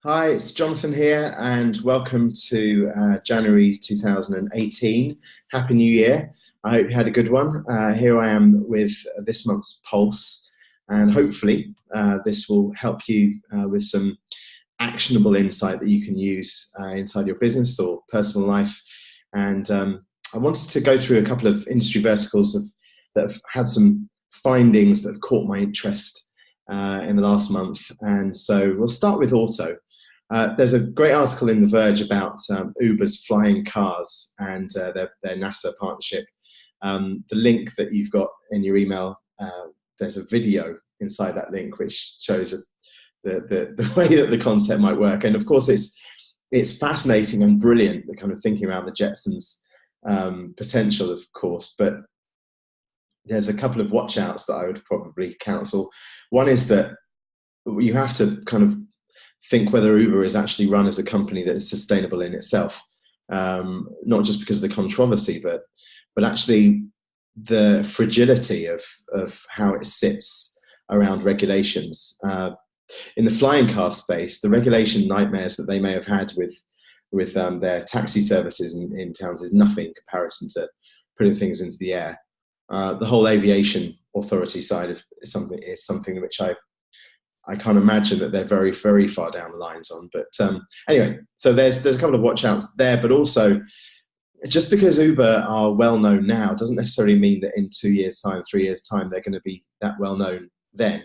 Hi, it's Jonathan here, and welcome to January 2018. Happy New Year. I hope you had a good one. Here I am with this month's Pulse, and hopefully this will help you with some actionable insight that you can use inside your business or personal life. And I wanted to go through a couple of industry verticals that have had some findings that have caught my interest in the last month. And so we'll start with auto. There's a great article in The Verge about Uber's flying cars and their NASA partnership. The link that you've got in your email, there's a video inside that link which shows the way that the concept might work. And of course, it's fascinating and brilliant, the kind of thinking around the Jetsons' potential, of course. But there's a couple of watch outs that I would probably counsel. One is that you have to kind of think whether Uber is actually run as a company that is sustainable in itself, not just because of the controversy, but actually the fragility of how it sits around regulations. In the flying car space, the regulation nightmares that they may have had with their taxi services in towns is nothing in comparison to putting things into the air. The whole aviation authority side of something which I can't imagine that they're very, very far down the lines on. But anyway, so there's a couple of watch outs there, but also just because Uber are well known now doesn't necessarily mean that in 2 years' time, 3 years' time, they're going to be that well known then.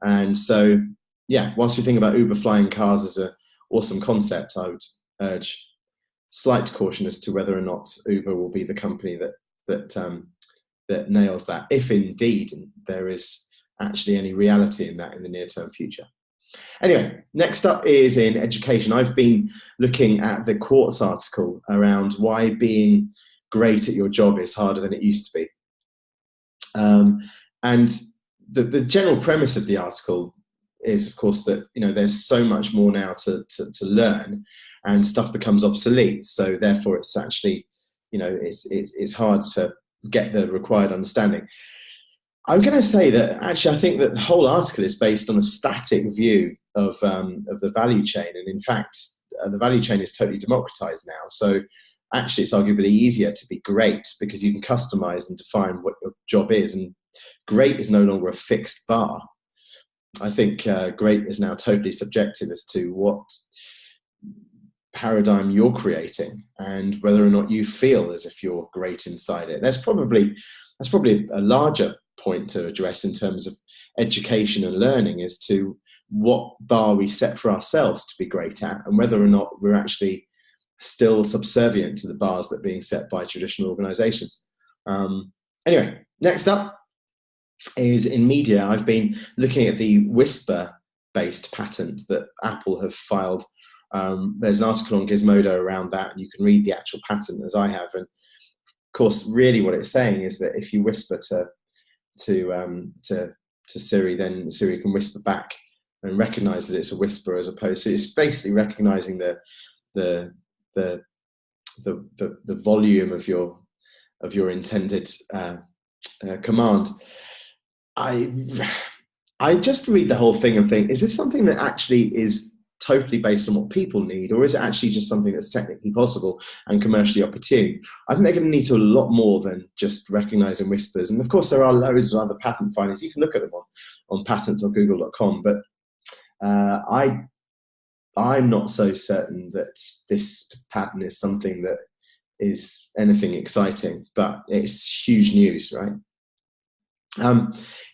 And so, yeah, whilst you think about Uber flying cars as an awesome concept, I would urge slight caution as to whether or not Uber will be the company that nails that, if indeed there is actually any reality in that in the near-term future. Anyway, next up is in education. I've been looking at the Quartz article around why being great at your job is harder than it used to be. And the general premise of the article is, of course, that there's so much more now to learn, and stuff becomes obsolete. So therefore, it's actually it's hard to get the required understanding. I'm going to say that actually I think that the whole article is based on a static view of the value chain, and in fact the value chain is totally democratized now. So actually it's arguably easier to be great because you can customize and define what your job is, and great is no longer a fixed bar. I think great is now totally subjective as to what paradigm you're creating and whether or not you feel as if you're great inside it. That's probably a larger point to address in terms of education and learning, as to what bar we set for ourselves to be great at, and whether or not we're actually still subservient to the bars that are being set by traditional organizations. Anyway, next up is in media. I've been looking at the Whisper-based patent that Apple have filed. There's an article on Gizmodo around that, and you can read the actual patent as I have. And of course, really what it's saying is that if you whisper to Siri, then Siri can whisper back and recognize that it's a whisper, as opposed to, it's basically recognizing the volume of your intended command. I just read the whole thing and think, is this something that actually is totally based on what people need, or is it actually just something that's technically possible and commercially opportune? I think they're going to need to do a lot more than just recognizing whispers. And of course, there are loads of other patent findings. You can look at them on patent.google.com, but I'm not so certain that this patent is something that is anything exciting, but it's huge news, right?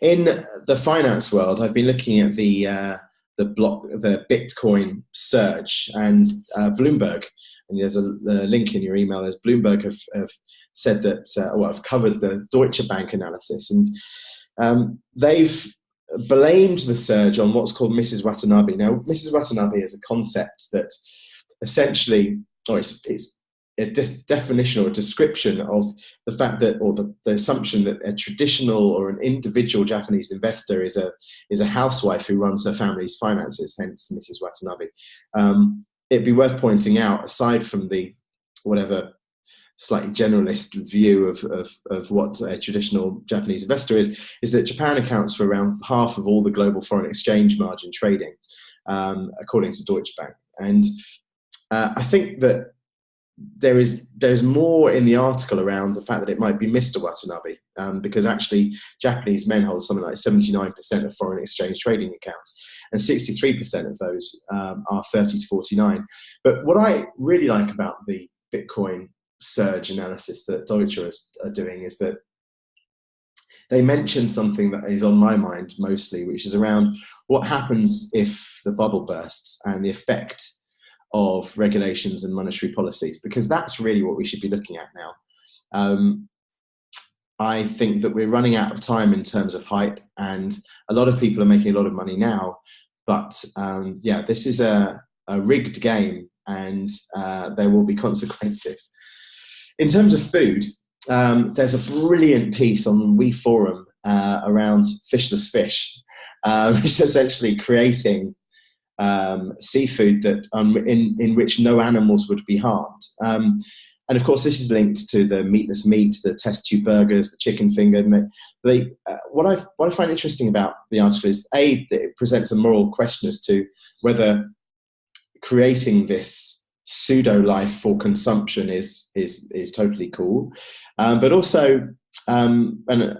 In the finance world, I've been looking at the Bitcoin surge, and Bloomberg, and there's a link in your email, as Bloomberg have said that, I've covered the Deutsche Bank analysis, and they've blamed the surge on what's called Mrs. Watanabe. Now, Mrs. Watanabe is a concept that essentially, it's a definition or a description of the fact that, or the assumption that a traditional or an individual Japanese investor is a housewife who runs her family's finances, hence Mrs. Watanabe. It'd be worth pointing out, aside from the whatever slightly generalist view of what a traditional Japanese investor is that Japan accounts for around half of all the global foreign exchange margin trading, according to Deutsche Bank. And I think that there's more in the article around the fact that it might be Mr. Watanabe, because actually Japanese men hold something like 79% of foreign exchange trading accounts, and 63% of those are 30 to 49. But what I really like about the Bitcoin surge analysis that Deutsche are doing is that they mention something that is on my mind mostly, which is around what happens if the bubble bursts and the effect of regulations and monetary policies, because that's really what we should be looking at now. I think that we're running out of time in terms of hype, and a lot of people are making a lot of money now, but yeah, this is a rigged game, and there will be consequences. In terms of food, there's a brilliant piece on WeForum around fishless fish, which is essentially creating seafood that in which no animals would be harmed. And of course, this is linked to the meatless meat, the test tube burgers, the chicken finger. And what I find interesting about the article is, A, that it presents a moral question as to whether creating this pseudo life for consumption is totally cool, but also and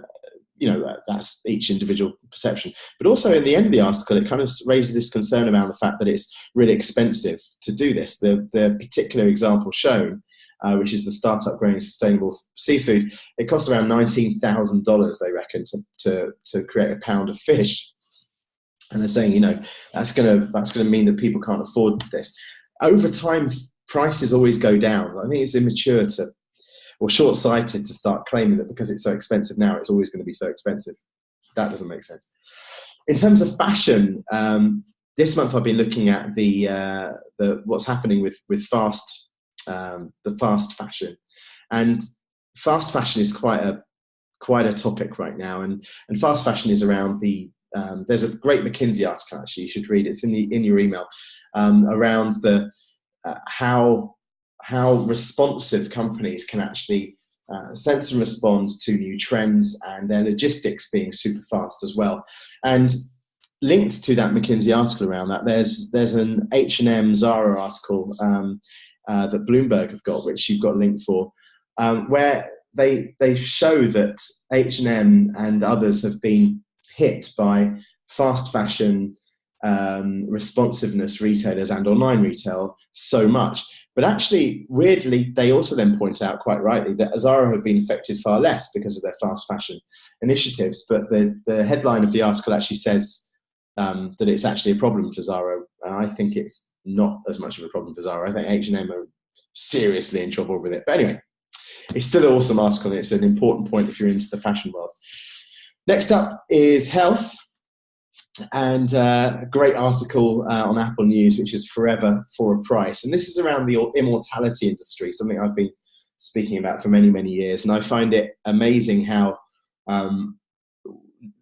you know, that's each individual perception. But also in the end of the article, it kind of raises this concern around the fact that it's really expensive to do this. The particular example shown, which is the startup growing sustainable seafood, it costs around $19,000, they reckon, to create a pound of fish. And they're saying, you know, that's going to mean that people can't afford this. Over time, prices always go down. I think it's immature or short-sighted to start claiming that because it's so expensive now, it's always going to be so expensive. That doesn't make sense. In terms of fashion, this month I've been looking at the what's happening with the fast fashion, and fast fashion is quite a topic right now. And fast fashion is around there's a great McKinsey article, actually, you should read it. It's in your email, around how responsive companies can actually sense and respond to new trends, and their logistics being super fast as well. And linked to that McKinsey article around that, there's an H&M Zara article that Bloomberg have got, which you've got a link for, where they show that H&M and others have been hit by fast fashion responsiveness retailers and online retail so much. But actually, weirdly, they also then point out, quite rightly, that Zara have been affected far less because of their fast fashion initiatives. But the headline of the article actually says that it's actually a problem for Zara. I think it's not as much of a problem for Zara. I think H&M are seriously in trouble with it. But anyway, it's still an awesome article, and it's an important point if you're into the fashion world. Next up is health. And a great article on Apple News, which is Forever for a Price. And this is around the immortality industry, something I've been speaking about for many, many years. And I find it amazing how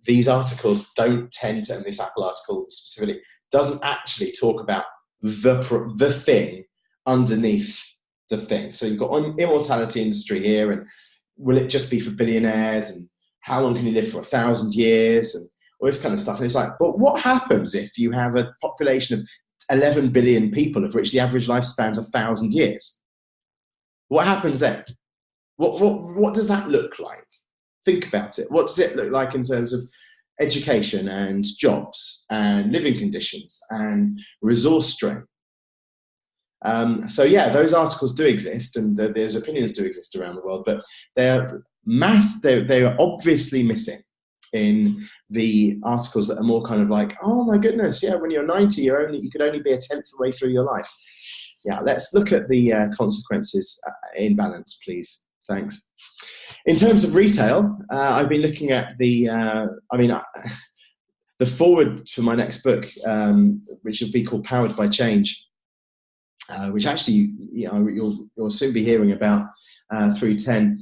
these articles don't tend to, and this Apple article specifically, doesn't actually talk about the thing underneath the thing. So you've got immortality industry here, and will it just be for billionaires? And how long can you live for? 1,000 years? And all this kind of stuff. And it's like, but what happens if you have a population of 11 billion people, of which the average lifespan's 1,000 years? What happens then? What does that look like? Think about it. What does it look like in terms of education and jobs and living conditions and resource strain? So yeah, those articles do exist, and there's opinions do exist around the world, but they are obviously missing in the articles that are more kind of like, oh my goodness, yeah, when you're 90, you could only be a tenth of the way through your life. Yeah, let's look at the consequences in balance, please. Thanks. In terms of retail, I've been looking at the forward for my next book, which will be called Powered by Change, which actually, you'll soon be hearing about through 10.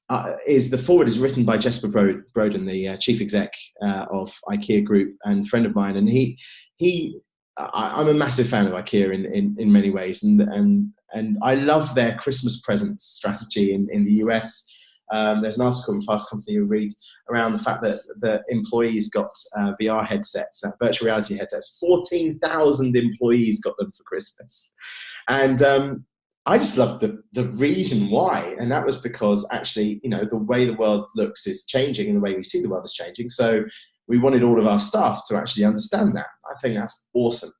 The forward is written by Jesper Broden, the chief exec of IKEA Group and friend of mine, and I'm a massive fan of IKEA in many ways, and I love their Christmas presents strategy in the US. There's an article in Fast Company you read around the fact that the employees got VR headsets, virtual reality headsets. 14,000 employees got them for Christmas. And I just loved the reason why. And that was because actually, the way the world looks is changing and the way we see the world is changing. So we wanted all of our staff to actually understand that. I think that's awesome.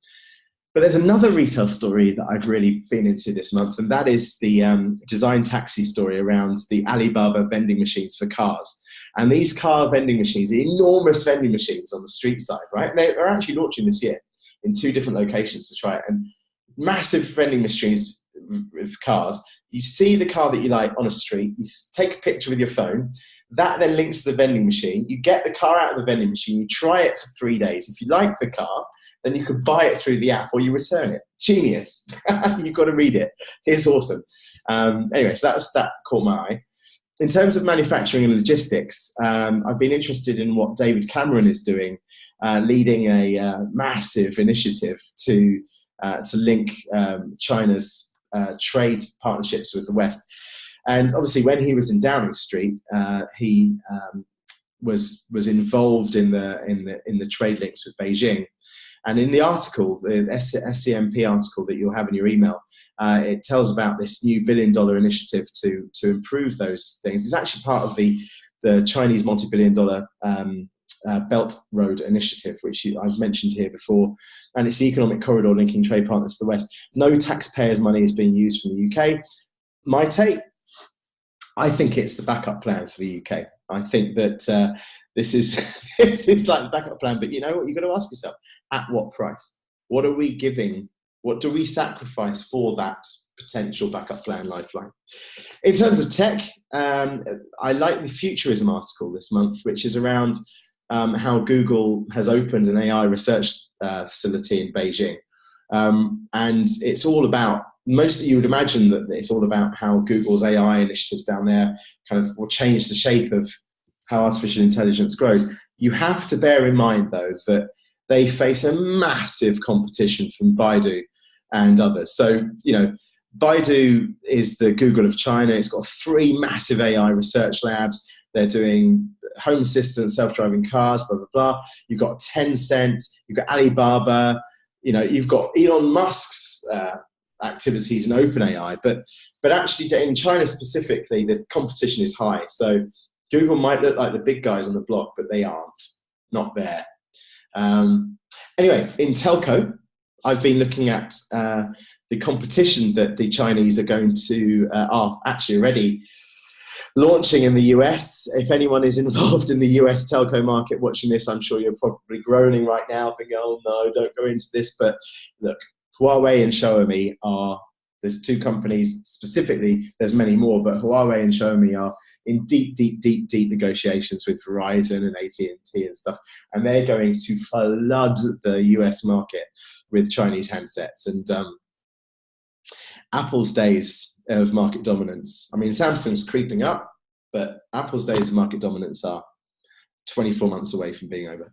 But there's another retail story that I've really been into this month, and that is the design taxi story around the Alibaba vending machines for cars. And these car vending machines, enormous vending machines on the street side, right? And they're actually launching this year in 2 different locations to try it. And massive vending machines with cars. You see the car that you like on a street, you take a picture with your phone, that then links to the vending machine. You get the car out of the vending machine, you try it for 3 days. If you like the car, then you could buy it through the app or you return it. Genius. You've got to read it. It's awesome. Anyway, so that caught my eye. In terms of manufacturing and logistics, I've been interested in what David Cameron is doing, leading a massive initiative to link China's trade partnerships with the West. And obviously, when he was in Downing Street, he was involved in the trade links with Beijing. And in the article, the SCMP article that you'll have in your email, it tells about this new $1 billion initiative to improve those things. It's actually part of the Chinese multi-billion-dollar Belt Road Initiative, which I've mentioned here before, and it's the economic corridor linking trade partners to the West. No taxpayers' money is being used from the UK. My take, I think it's the backup plan for the UK. I think that this is like the backup plan, but you know what? You've got to ask yourself, at what price? What are we giving? What do we sacrifice for that potential backup plan lifeline? In terms of tech, I like the Futurism article this month, which is around how Google has opened an AI research facility in Beijing. And it's all about, mostly you would imagine that it's all about how Google's AI initiatives down there kind of will change the shape of how artificial intelligence grows. You have to bear in mind, though, that they face a massive competition from Baidu and others. So, Baidu is the Google of China. It's got 3 massive AI research labs. They're doing home assistants, self-driving cars, blah, blah, blah. You've got Tencent, you've got Alibaba, you've got Elon Musk's activities in OpenAI. But actually in China specifically, the competition is high. So Google might look like the big guys on the block, but they aren't, not there. Anyway, in telco, I've been looking at the competition that the Chinese are actually already launching in the US. If anyone is involved in the US telco market watching this, I'm sure you're probably groaning right now, thinking, oh no, don't go into this. But look, Huawei and Xiaomi there's 2 companies specifically, there's many more, but Huawei and Xiaomi are in deep negotiations with Verizon and AT&T and stuff. And they're going to flood the US market with Chinese handsets. And Apple's days of market dominance, I mean, Samsung's creeping up, but Apple's days of market dominance are 24 months away from being over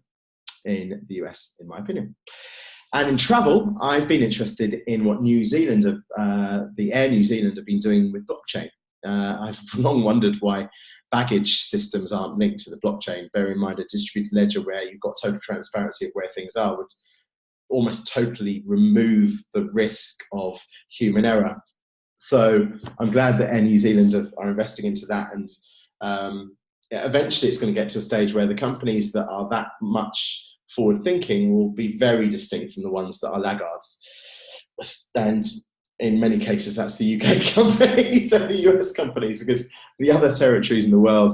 in the US, in my opinion. And in travel, I've been interested in what New Zealand, the Air New Zealand have been doing with blockchain. I've long wondered why baggage systems aren't linked to the blockchain. Bear in mind, a distributed ledger where you've got total transparency of where things are would almost totally remove the risk of human error. So I'm glad that Air New Zealand are investing into that. And eventually it's going to get to a stage where the companies that are that much forward thinking will be very distinct from the ones that are laggards. And in many cases, that's the UK companies and the US companies, because the other territories in the world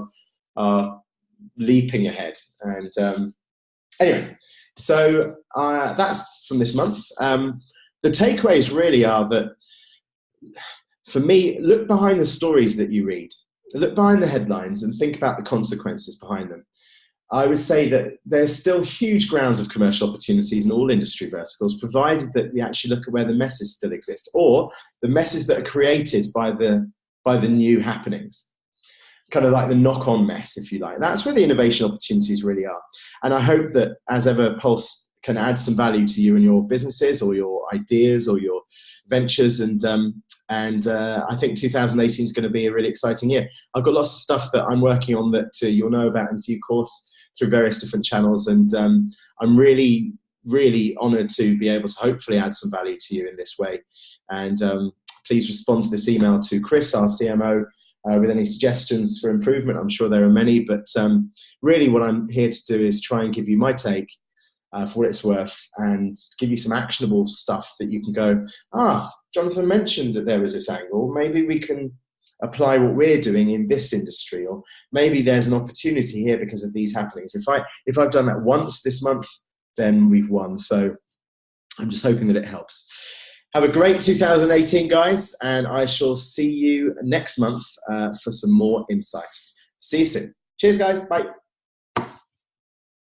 are leaping ahead. And anyway, so that's from this month. The takeaways really are that, for me, look behind the stories that you read. Look behind the headlines and think about the consequences behind them. I would say that there's still huge grounds of commercial opportunities in all industry verticals, provided that we actually look at where the messes still exist, or the messes that are created by the new happenings. Kind of like the knock-on mess, if you like. That's where the innovation opportunities really are. And I hope that, as ever, Pulse can add some value to you and your businesses or your ideas or your ventures. And I think 2018 is going to be a really exciting year. I've got lots of stuff that I'm working on that you'll know about in due course through various different channels. And I'm really, really honoured to be able to hopefully add some value to you in this way. And please respond to this email to Chris, our CMO, with any suggestions for improvement. I'm sure there are many, but really what I'm here to do is try and give you my take for what it's worth and give you some actionable stuff that you can go, Jonathan mentioned that there was this angle. Maybe we can apply what we're doing in this industry, or maybe there's an opportunity here because of these happenings. If I've done that once this month, then we've won. So I'm just hoping that it helps. Have a great 2018, guys, and I shall see you next month for some more insights. See you soon. Cheers, guys. Bye.